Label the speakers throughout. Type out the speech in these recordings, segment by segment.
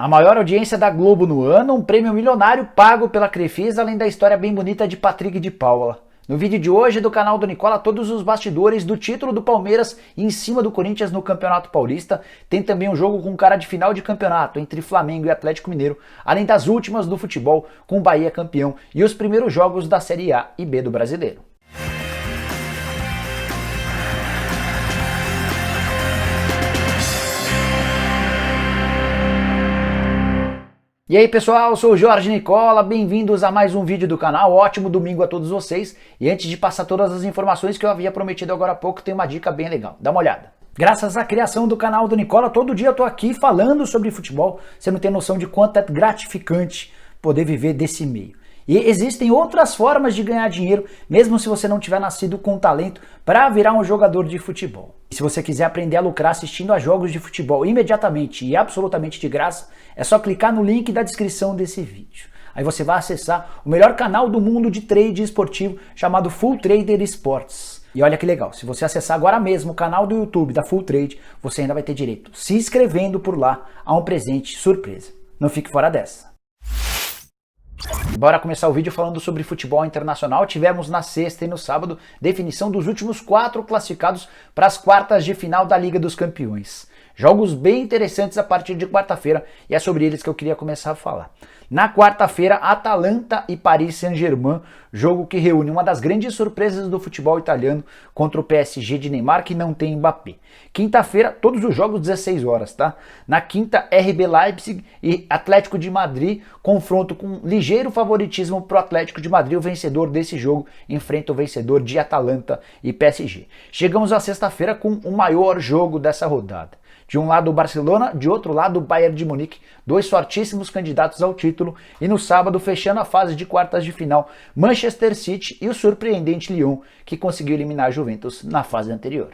Speaker 1: A maior audiência da Globo no ano, um prêmio milionário pago pela Crefisa, além da história bem bonita de Patrick de Paula. No vídeo de hoje do canal do Nicola, todos os bastidores do título do Palmeiras em cima do Corinthians no Campeonato Paulista. Tem também um jogo com cara de final de campeonato entre Flamengo e Atlético Mineiro, além das últimas do futebol com o Bahia campeão e os primeiros jogos da Série A e B do Brasileiro. E aí pessoal, eu sou o Jorge Nicola, bem-vindos a mais um vídeo do canal, ótimo domingo a todos vocês. E antes de passar todas as informações que eu havia prometido agora há pouco, tem uma dica bem legal, dá uma olhada. Graças à criação do canal do Nicola, todo dia eu tô aqui falando sobre futebol, você não tem noção de quanto é gratificante poder viver desse meio. E existem outras formas de ganhar dinheiro, mesmo se você não tiver nascido com talento para virar um jogador de futebol. E se você quiser aprender a lucrar assistindo a jogos de futebol imediatamente e absolutamente de graça, é só clicar no link da descrição desse vídeo. Aí você vai acessar o melhor canal do mundo de trade esportivo chamado Full Trader Sports. E olha que legal, se você acessar agora mesmo o canal do YouTube da Full Trade, você ainda vai ter direito, se inscrevendo por lá, a um presente surpresa. Não fique fora dessa. Bora começar o vídeo falando sobre futebol internacional. Tivemos na sexta e no sábado definição dos últimos 4 classificados para as quartas de final da Liga dos Campeões. Jogos bem interessantes a partir de quarta-feira e é sobre eles que eu queria começar a falar. Na quarta-feira, Atalanta e Paris Saint-Germain, jogo que reúne uma das grandes surpresas do futebol italiano contra o PSG de Neymar, que não tem Mbappé. Quinta-feira, todos os jogos 16 horas, tá? Na quinta, RB Leipzig e Atlético de Madrid, confronto com ligeiro favoritismo para o Atlético de Madrid. O vencedor desse jogo enfrenta o vencedor de Atalanta e PSG. Chegamos à sexta-feira com o maior jogo dessa rodada. De um lado o Barcelona, de outro lado o Bayern de Munique, dois fortíssimos candidatos ao título, e no sábado, fechando a fase de quartas de final, Manchester City e o surpreendente Lyon, que conseguiu eliminar a Juventus na fase anterior.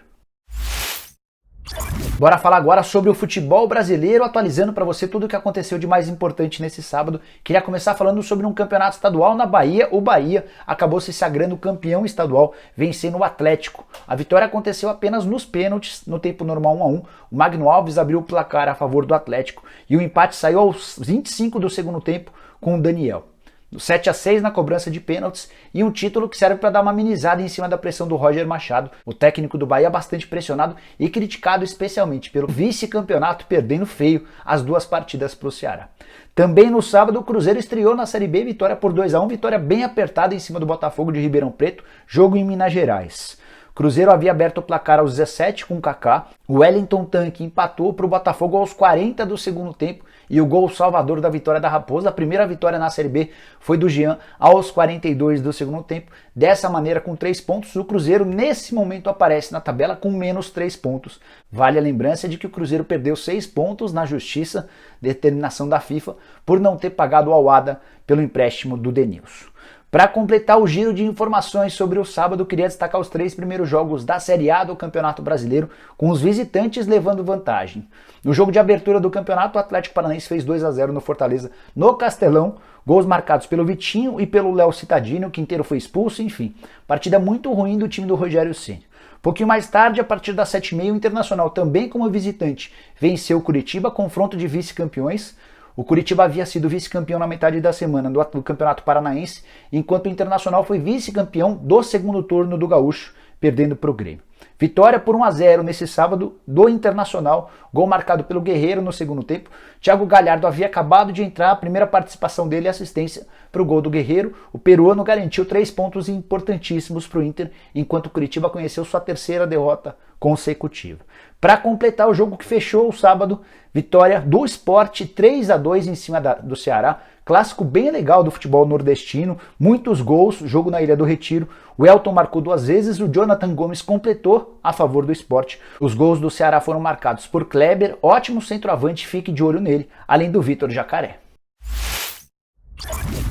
Speaker 1: Bora falar agora sobre o futebol brasileiro, atualizando para você tudo o que aconteceu de mais importante nesse sábado. Queria começar falando sobre um campeonato estadual na Bahia. O Bahia acabou se sagrando campeão estadual, vencendo o Atlético. A vitória aconteceu apenas nos pênaltis, no tempo normal 1-1. O Magno Alves abriu o placar a favor do Atlético e o empate saiu aos 25 do segundo tempo com o Daniel. 7-6 na cobrança de pênaltis e um título que serve para dar uma amenizada em cima da pressão do Roger Machado, o técnico do Bahia, bastante pressionado e criticado especialmente pelo vice-campeonato, perdendo feio as 2 partidas para o Ceará. Também no sábado o Cruzeiro estreou na Série B, vitória por 2-1, vitória bem apertada em cima do Botafogo de Ribeirão Preto, jogo em Minas Gerais. Cruzeiro havia aberto o placar aos 17 com o Kaká, o Wellington Tanque empatou para o Botafogo aos 40 do segundo tempo e o gol salvador da vitória da Raposa, a primeira vitória na Série B, foi do Jean aos 42 do segundo tempo. Dessa maneira, com 3 pontos, o Cruzeiro nesse momento aparece na tabela com menos 3 pontos. Vale a lembrança de que o Cruzeiro perdeu 6 pontos na justiça, determinação da FIFA, por não ter pagado ao ADA pelo empréstimo do Denilson. Para completar o giro de informações sobre o sábado, queria destacar os 3 primeiros jogos da Série A do Campeonato Brasileiro, com os visitantes levando vantagem. No jogo de abertura do campeonato, o Atlético Paranaense fez 2-0 no Fortaleza, no Castelão, gols marcados pelo Vitinho e pelo Léo Cittadino, o Quinteiro foi expulso, enfim. Partida muito ruim do time do Rogério Ceni. Pouquinho mais tarde, a partir das 7h30, o Internacional, também como visitante, venceu o Curitiba, confronto de vice-campeões. O Curitiba havia sido vice-campeão na metade da semana do Campeonato Paranaense, enquanto o Internacional foi vice-campeão do segundo turno do Gaúcho, perdendo para o Grêmio. Vitória por 1-0 nesse sábado do Internacional, gol marcado pelo Guerreiro no segundo tempo. Thiago Galhardo havia acabado de entrar, a primeira participação dele e assistência para o gol do Guerreiro. O peruano garantiu 3 pontos importantíssimos para o Inter, enquanto o Curitiba conheceu sua 3ª derrota consecutiva. Para completar o jogo que fechou o sábado, vitória do Sport 3-2 em cima do Ceará. Clássico bem legal do futebol nordestino, muitos gols, jogo na Ilha do Retiro. O Elton marcou 2 vezes, o Jonathan Gomes completou a favor do Sport. Os gols do Ceará foram marcados por Kleber, ótimo centroavante, fique de olho nele, além do Vitor Jacaré.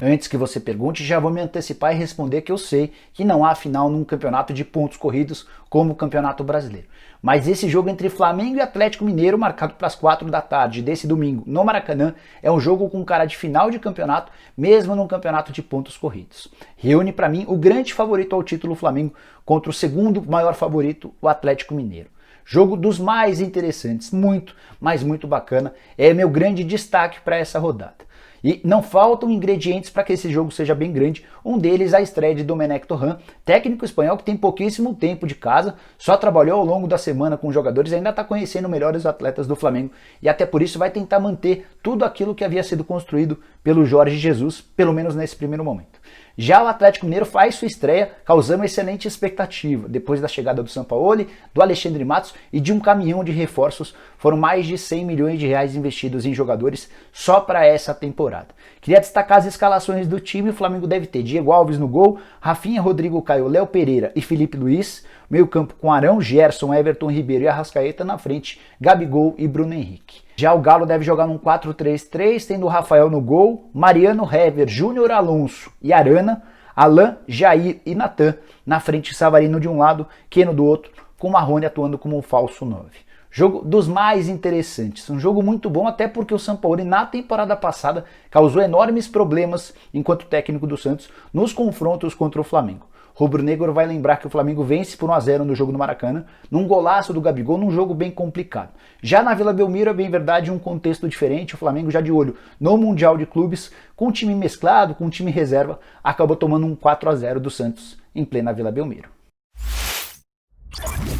Speaker 1: Antes que você pergunte, já vou me antecipar e responder que eu sei que não há final num campeonato de pontos corridos como o Campeonato Brasileiro. Mas esse jogo entre Flamengo e Atlético Mineiro, marcado para as 4 da tarde desse domingo no Maracanã, é um jogo com cara de final de campeonato, mesmo num campeonato de pontos corridos. Reúne para mim o grande favorito ao título Flamengo contra o segundo maior favorito, o Atlético Mineiro. Jogo dos mais interessantes, muito, mas muito bacana. É meu grande destaque para essa rodada. E não faltam ingredientes para que esse jogo seja bem grande. Um deles a estreia de Domenech Torrent, técnico espanhol que tem pouquíssimo tempo de casa, só trabalhou ao longo da semana com jogadores e ainda está conhecendo melhores atletas do Flamengo. E até por isso vai tentar manter tudo aquilo que havia sido construído pelo Jorge Jesus, pelo menos nesse primeiro momento. Já o Atlético Mineiro faz sua estreia, causando excelente expectativa. Depois da chegada do Sampaoli, do Alexandre Matos e de um caminhão de reforços, foram mais de 100 milhões de reais investidos em jogadores só para essa temporada. Queria destacar as escalações do time. O Flamengo deve ter Diego Alves no gol, Rafinha, Rodrigo Caio, Léo Pereira e Felipe Luiz. Meio campo com Arão, Gerson, Everton Ribeiro e Arrascaeta. Na frente, Gabigol e Bruno Henrique. Já o Galo deve jogar num 4-3-3, tendo o Rafael no gol, Mariano, Hever, Júnior Alonso e Arana, Alain, Jair e Natan. Na frente, Savarino de um lado, Keno do outro, com Marrone atuando como um falso 9. Jogo dos mais interessantes, um jogo muito bom até porque o Sampaoli na temporada passada causou enormes problemas enquanto técnico do Santos nos confrontos contra o Flamengo. Rubro-negro vai lembrar que o Flamengo vence por 1-0 no jogo do Maracanã, num golaço do Gabigol, num jogo bem complicado. Já na Vila Belmiro é bem verdade um contexto diferente, o Flamengo já de olho no Mundial de Clubes, com um time mesclado, com um time reserva, acabou tomando um 4-0 do Santos em plena Vila Belmiro.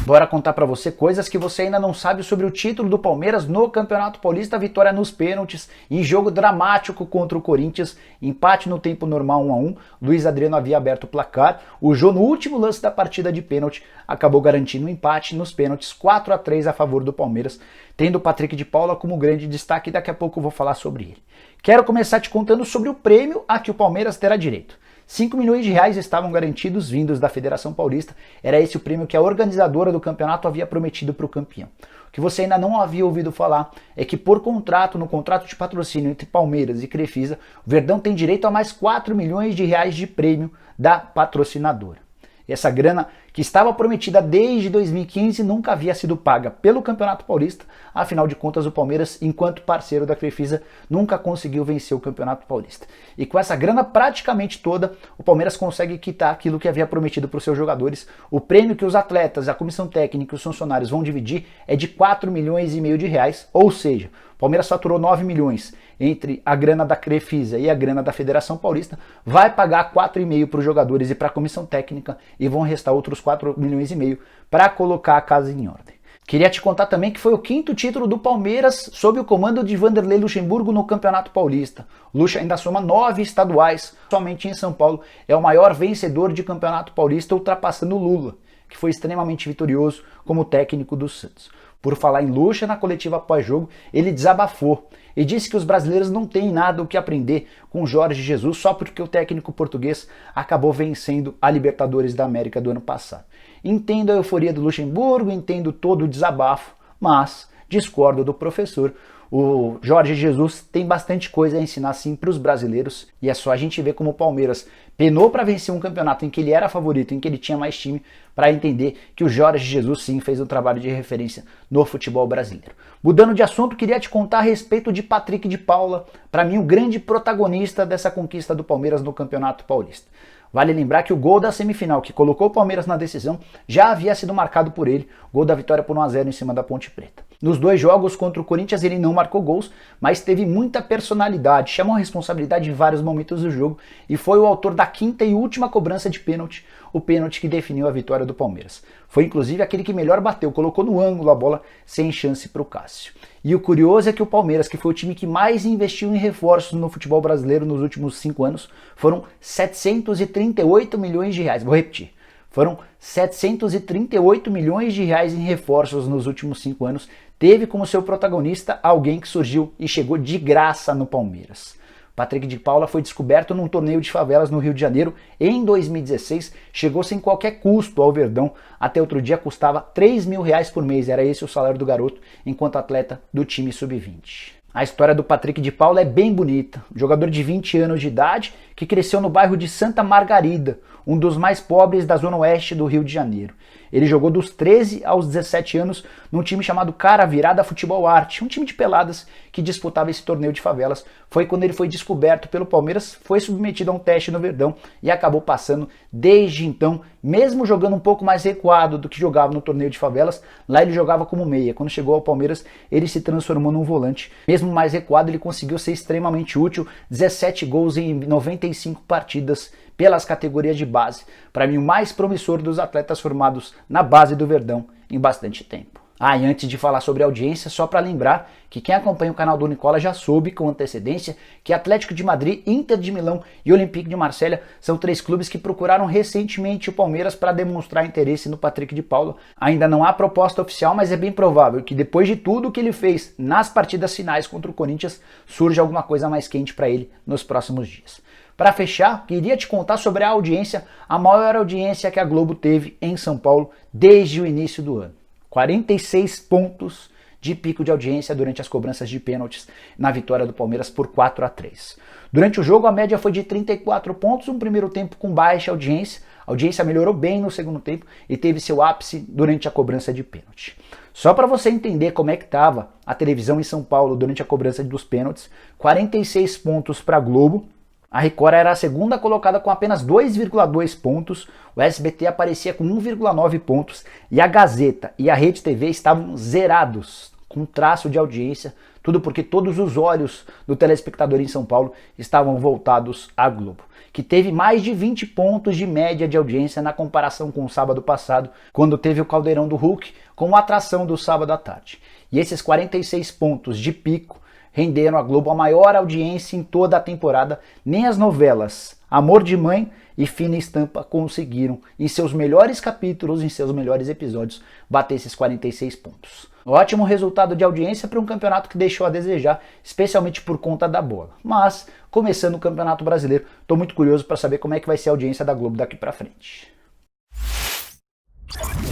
Speaker 1: Bora contar pra você coisas que você ainda não sabe sobre o título do Palmeiras no Campeonato Paulista, vitória nos pênaltis, em jogo dramático contra o Corinthians, empate no tempo normal 1-1, Luiz Adriano havia aberto o placar, o Jô no último lance da partida de pênalti acabou garantindo um empate nos pênaltis 4-3 a favor do Palmeiras, tendo o Patrick de Paula como grande destaque e daqui a pouco eu vou falar sobre ele. Quero começar te contando sobre o prêmio a que o Palmeiras terá direito. 5 milhões de reais estavam garantidos vindos da Federação Paulista, era esse o prêmio que a organizadora do campeonato havia prometido para o campeão. O que você ainda não havia ouvido falar é que por contrato, no contrato de patrocínio entre Palmeiras e Crefisa, o Verdão tem direito a mais 4 milhões de reais de prêmio da patrocinadora. Essa grana, que estava prometida desde 2015, nunca havia sido paga pelo Campeonato Paulista, afinal de contas o Palmeiras, enquanto parceiro da Crefisa, nunca conseguiu vencer o Campeonato Paulista. E com essa grana praticamente toda, o Palmeiras consegue quitar aquilo que havia prometido para os seus jogadores. O prêmio que os atletas, a comissão técnica e os funcionários vão dividir é de 4 milhões e meio de reais, ou seja, o Palmeiras faturou 9 milhões entre a grana da Crefisa e a grana da Federação Paulista, vai pagar 4,5 para os jogadores e para a comissão técnica e vão restar outros 4 milhões e meio para colocar a casa em ordem. Queria te contar também que foi o 5º título do Palmeiras sob o comando de Vanderlei Luxemburgo no Campeonato Paulista. O Luxa ainda soma 9 estaduais, somente em São Paulo é o maior vencedor de Campeonato Paulista, ultrapassando o Lula, que foi extremamente vitorioso como técnico do Santos. Por falar em Luxa, na coletiva pós-jogo, ele desabafou e disse que os brasileiros não têm nada o que aprender com Jorge Jesus só porque o técnico português acabou vencendo a Libertadores da América do ano passado. Entendo a euforia do Luxemburgo, entendo todo o desabafo, mas discordo do professor. O Jorge Jesus tem bastante coisa a ensinar sim para os brasileiros e é só a gente ver como o Palmeiras penou para vencer um campeonato em que ele era favorito, em que ele tinha mais time, para entender que o Jorge Jesus sim fez um trabalho de referência no futebol brasileiro. Mudando de assunto, queria te contar a respeito de Patrick de Paula, para mim o grande protagonista dessa conquista do Palmeiras no Campeonato Paulista. Vale lembrar que o gol da semifinal, que colocou o Palmeiras na decisão, já havia sido marcado por ele, gol da vitória por 1-0 em cima da Ponte Preta. Nos 2 jogos contra o Corinthians ele não marcou gols, mas teve muita personalidade, chamou a responsabilidade em vários momentos do jogo e foi o autor da 5ª e última cobrança de pênalti, o pênalti que definiu a vitória do Palmeiras. Foi inclusive aquele que melhor bateu, colocou no ângulo a bola sem chance para o Cássio. E o curioso é que o Palmeiras, que foi o time que mais investiu em reforços no futebol brasileiro nos últimos 5 anos, foram 738 milhões de reais. Vou repetir. Foram 738 milhões de reais em reforços nos últimos 5 anos. Teve como seu protagonista alguém que surgiu e chegou de graça no Palmeiras. Patrick de Paula foi descoberto num torneio de favelas no Rio de Janeiro em 2016, chegou sem qualquer custo ao Verdão, até outro dia custava 3 mil reais por mês, era esse o salário do garoto enquanto atleta do time sub-20. A história do Patrick de Paula é bem bonita. Jogador de 20 anos de idade que cresceu no bairro de Santa Margarida, um dos mais pobres da zona oeste do Rio de Janeiro. Ele jogou dos 13 aos 17 anos num time chamado Cara Virada Futebol Arte, um time de peladas que disputava esse torneio de favelas. Foi quando ele foi descoberto pelo Palmeiras, foi submetido a um teste no Verdão e acabou passando. Desde então, mesmo jogando um pouco mais recuado do que jogava no torneio de favelas, lá ele jogava como meia. Quando chegou ao Palmeiras, ele se transformou num volante. Mesmo mais recuado, ele conseguiu ser extremamente útil, 17 gols em 95 partidas pelas categorias de base. Para mim, o mais promissor dos atletas formados na base do Verdão em bastante tempo. E antes de falar sobre a audiência, só para lembrar que quem acompanha o canal do Nicola já soube com antecedência que Atlético de Madrid, Inter de Milão e Olympique de Marselha são 3 clubes que procuraram recentemente o Palmeiras para demonstrar interesse no Patrick de Paula. Ainda não há proposta oficial, mas é bem provável que depois de tudo que ele fez nas partidas finais contra o Corinthians, surja alguma coisa mais quente para ele nos próximos dias. Para fechar, queria te contar sobre a audiência, a maior audiência que a Globo teve em São Paulo desde o início do ano. 46 pontos de pico de audiência durante as cobranças de pênaltis na vitória do Palmeiras por 4-3. Durante o jogo a média foi de 34 pontos, um primeiro tempo com baixa audiência. A audiência melhorou bem no segundo tempo e teve seu ápice durante a cobrança de pênalti. Só para você entender como é que estava a televisão em São Paulo durante a cobrança dos pênaltis, 46 pontos para a Globo. A Record era a segunda colocada com apenas 2,2 pontos, o SBT aparecia com 1,9 pontos e a Gazeta e a Rede TV estavam zerados, com traço de audiência, tudo porque todos os olhos do telespectador em São Paulo estavam voltados à Globo, que teve mais de 20 pontos de média de audiência na comparação com o sábado passado, quando teve o Caldeirão do Hulk como atração do sábado à tarde. E esses 46 pontos de pico renderam à Globo a maior audiência em toda a temporada. Nem as novelas Amor de Mãe e Fina Estampa conseguiram, em seus melhores capítulos, em seus melhores episódios, bater esses 46 pontos. Ótimo resultado de audiência para um campeonato que deixou a desejar, especialmente por conta da bola. Mas, começando o Campeonato Brasileiro, estou muito curioso para saber como é que vai ser a audiência da Globo daqui para frente.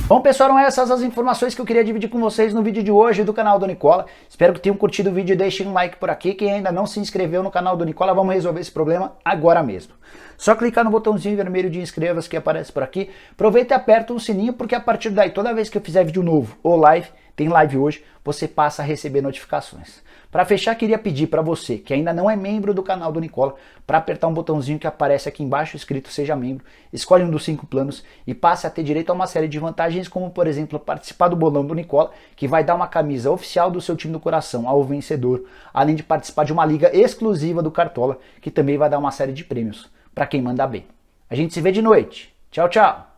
Speaker 1: Bom, pessoal, eram essas as informações que eu queria dividir com vocês no vídeo de hoje do canal do Nicola. Espero que tenham curtido o vídeo e deixem um like por aqui. Quem ainda não se inscreveu no canal do Nicola, vamos resolver esse problema agora mesmo. Só clicar no botãozinho vermelho de inscreva-se que aparece por aqui. Aproveita e aperta o sininho, porque a partir daí, toda vez que eu fizer vídeo novo ou live, tem live hoje, você passa a receber notificações. Para fechar, queria pedir para você que ainda não é membro do canal do Nicola, para apertar um botãozinho que aparece aqui embaixo escrito Seja Membro, escolhe um dos 5 planos e passe a ter direito a uma série de vantagens, como por exemplo participar do bolão do Nicola, que vai dar uma camisa oficial do seu time do coração ao vencedor, além de participar de uma liga exclusiva do Cartola, que também vai dar uma série de prêmios para quem manda bem. A gente se vê de noite. Tchau, tchau!